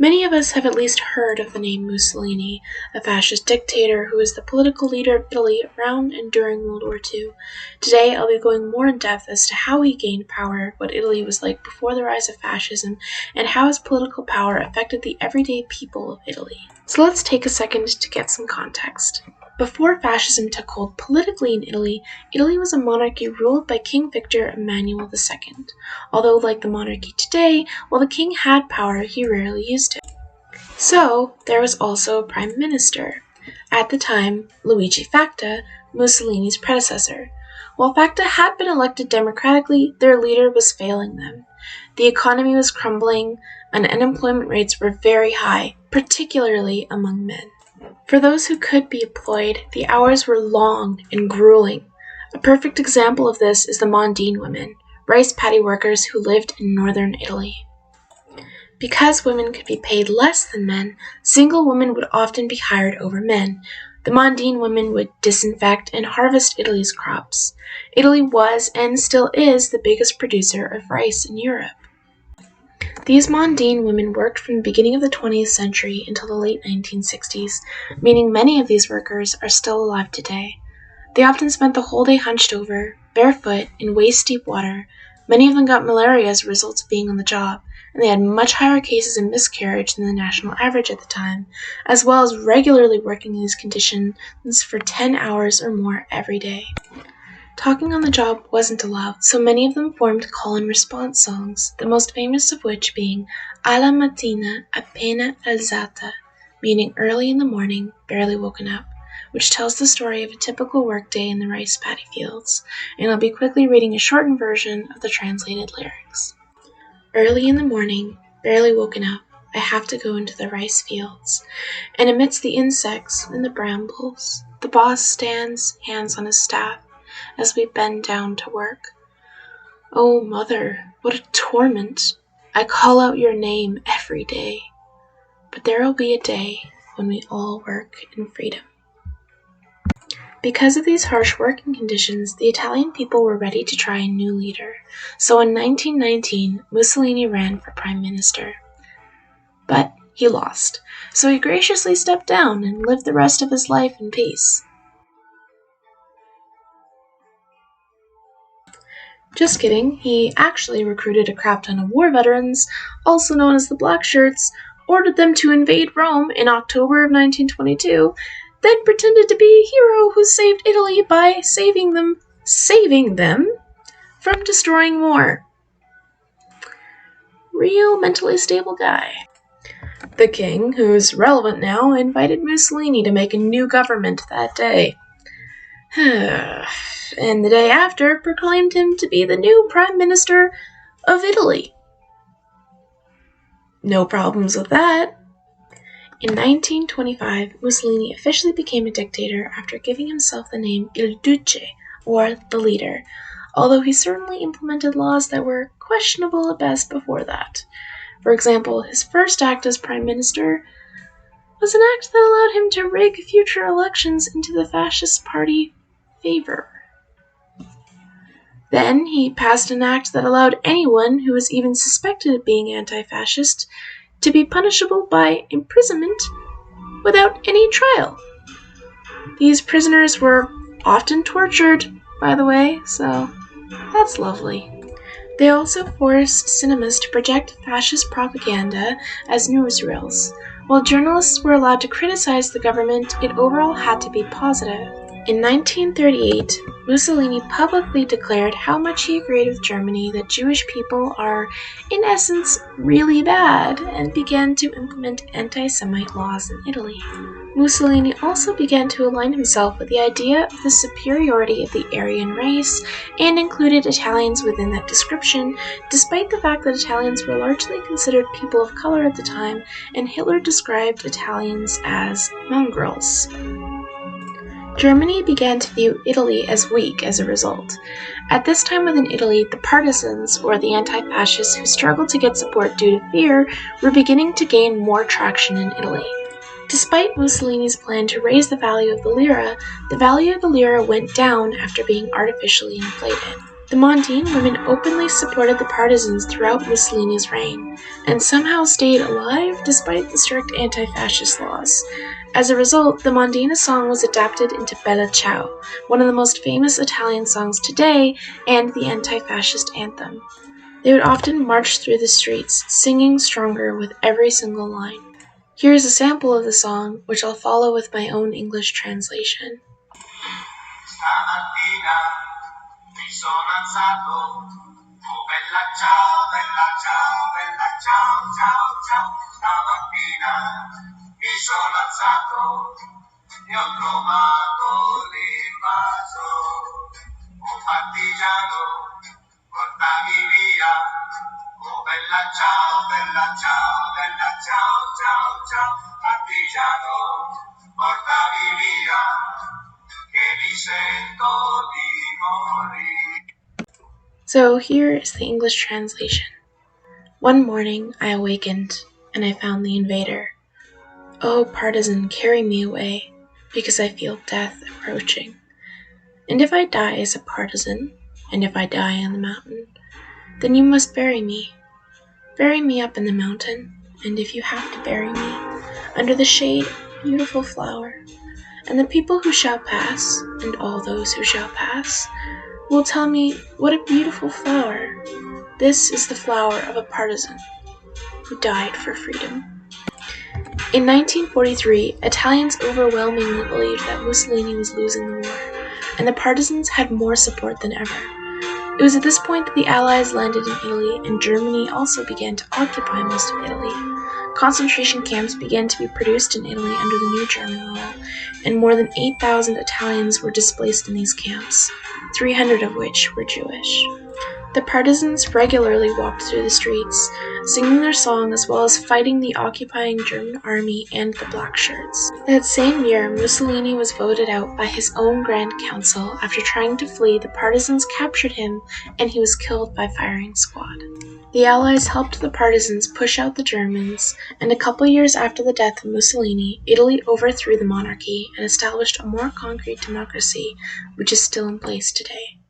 Many of us have at least heard of the name Mussolini, a fascist dictator who was the political leader of Italy around and during World War II. Today, I'll be going more in depth as to how he gained power, what Italy was like before the rise of fascism, and how his political power affected the everyday people of Italy. So let's take a second to get some context. Before fascism took hold politically in Italy, Italy was a monarchy ruled by King Victor Emmanuel II. Although, like the monarchy today, while the king had power, he rarely used it. So, there was also a prime minister. At the time, Luigi Facta, Mussolini's predecessor. While Facta had been elected democratically, their leader was failing them. The economy was crumbling, and unemployment rates were very high, particularly among men. For those who could be employed, the hours were long and grueling. A perfect example of this is the Mondine women, rice paddy workers who lived in northern Italy. Because women could be paid less than men, single women would often be hired over men. The Mondine women would disinfect and harvest Italy's crops. Italy was and still is the biggest producer of rice in Europe. These Mondine women worked from the beginning of the 20th century until the late 1960s, meaning many of these workers are still alive today. They often spent the whole day hunched over, barefoot, in waist-deep water. Many of them got malaria as a result of being on the job, and they had much higher cases of miscarriage than the national average at the time, as well as regularly working in these conditions for 10 hours or more every day. Talking on the job wasn't allowed, so many of them formed call-and-response songs, the most famous of which being Alla mattina appena alzata, meaning early in the morning, barely woken up, which tells the story of a typical workday in the rice paddy fields, and I'll be quickly reading a shortened version of the translated lyrics. Early in the morning, barely woken up, I have to go into the rice fields, and amidst the insects and the brambles, the boss stands, hands on his staff, as we bend down to work. Oh, mother, what a torment! I call out your name every day. But there will be a day when we all work in freedom. Because of these harsh working conditions, the Italian people were ready to try a new leader. So in 1919, Mussolini ran for prime minister. But he lost, so he graciously stepped down and lived the rest of his life in peace. Just kidding, he actually recruited a crap ton of war veterans, also known as the Black Shirts, ordered them to invade Rome in October of 1922, then pretended to be a hero who saved Italy by saving them from destroying more. Real mentally stable guy. The king, who's relevant now, invited Mussolini to make a new government that day. And the day after proclaimed him to be the new Prime Minister of Italy. No problems with that. In 1925, Mussolini officially became a dictator after giving himself the name Il Duce, or the leader, although he certainly implemented laws that were questionable at best before that. For example, his first act as Prime Minister was an act that allowed him to rig future elections into the fascist party favor. Then he passed an act that allowed anyone who was even suspected of being anti-fascist to be punishable by imprisonment without any trial. These prisoners were often tortured, by the way, so that's lovely. They also forced cinemas to project fascist propaganda as newsreels. While journalists were allowed to criticize the government, it overall had to be positive. In 1938, Mussolini publicly declared how much he agreed with Germany that Jewish people are, in essence, really bad, and began to implement anti-Semite laws in Italy. Mussolini also began to align himself with the idea of the superiority of the Aryan race, and included Italians within that description, despite the fact that Italians were largely considered people of color at the time, and Hitler described Italians as mongrels. Germany began to view Italy as weak as a result. At this time within Italy, the partisans, or the anti-fascists who struggled to get support due to fear, were beginning to gain more traction in Italy. Despite Mussolini's plan to raise the value of the lira went down after being artificially inflated. The Mondine women openly supported the partisans throughout Mussolini's reign, and somehow stayed alive despite the strict anti-fascist laws. As a result, the Mondina song was adapted into Bella Ciao, one of the most famous Italian songs today and the anti-fascist anthem. They would often march through the streets, singing stronger with every single line. Here is a sample of the song, which I'll follow with my own English translation. Stamattina mi sono alzato, oh bella ciao, bella ciao, bella ciao, ciao, ciao. Stamattina mi sono alzato e ho trovato l'invaso, oh partigiano, portami via, oh bella ciao, bella ciao, bella ciao, ciao, ciao, partigiano, portami via. So here is the English translation. One morning I awakened, and I found the invader. Oh, partisan, carry me away, because I feel death approaching. And if I die as a partisan, and if I die on the mountain, then you must bury me. Bury me up in the mountain, and if you have to bury me, under the shade of a beautiful flower, and the people who shall pass, and all those who shall pass, will tell me, what a beautiful flower. This is the flower of a partisan who died for freedom. In 1943, Italians overwhelmingly believed that Mussolini was losing the war, and the partisans had more support than ever. It was at this point that the Allies landed in Italy, and Germany also began to occupy most of Italy. Concentration camps began to be produced in Italy under the new German rule, and more than 8,000 Italians were displaced in these camps, 300 of which were Jewish. The partisans regularly walked through the streets, singing their song as well as fighting the occupying German army and the Black Shirts. That same year, Mussolini was voted out by his own Grand Council after trying to flee. The partisans captured him, and he was killed by firing squad. The Allies helped the partisans push out the Germans, and a couple years after the death of Mussolini, Italy overthrew the monarchy and established a more concrete democracy, which is still in place today.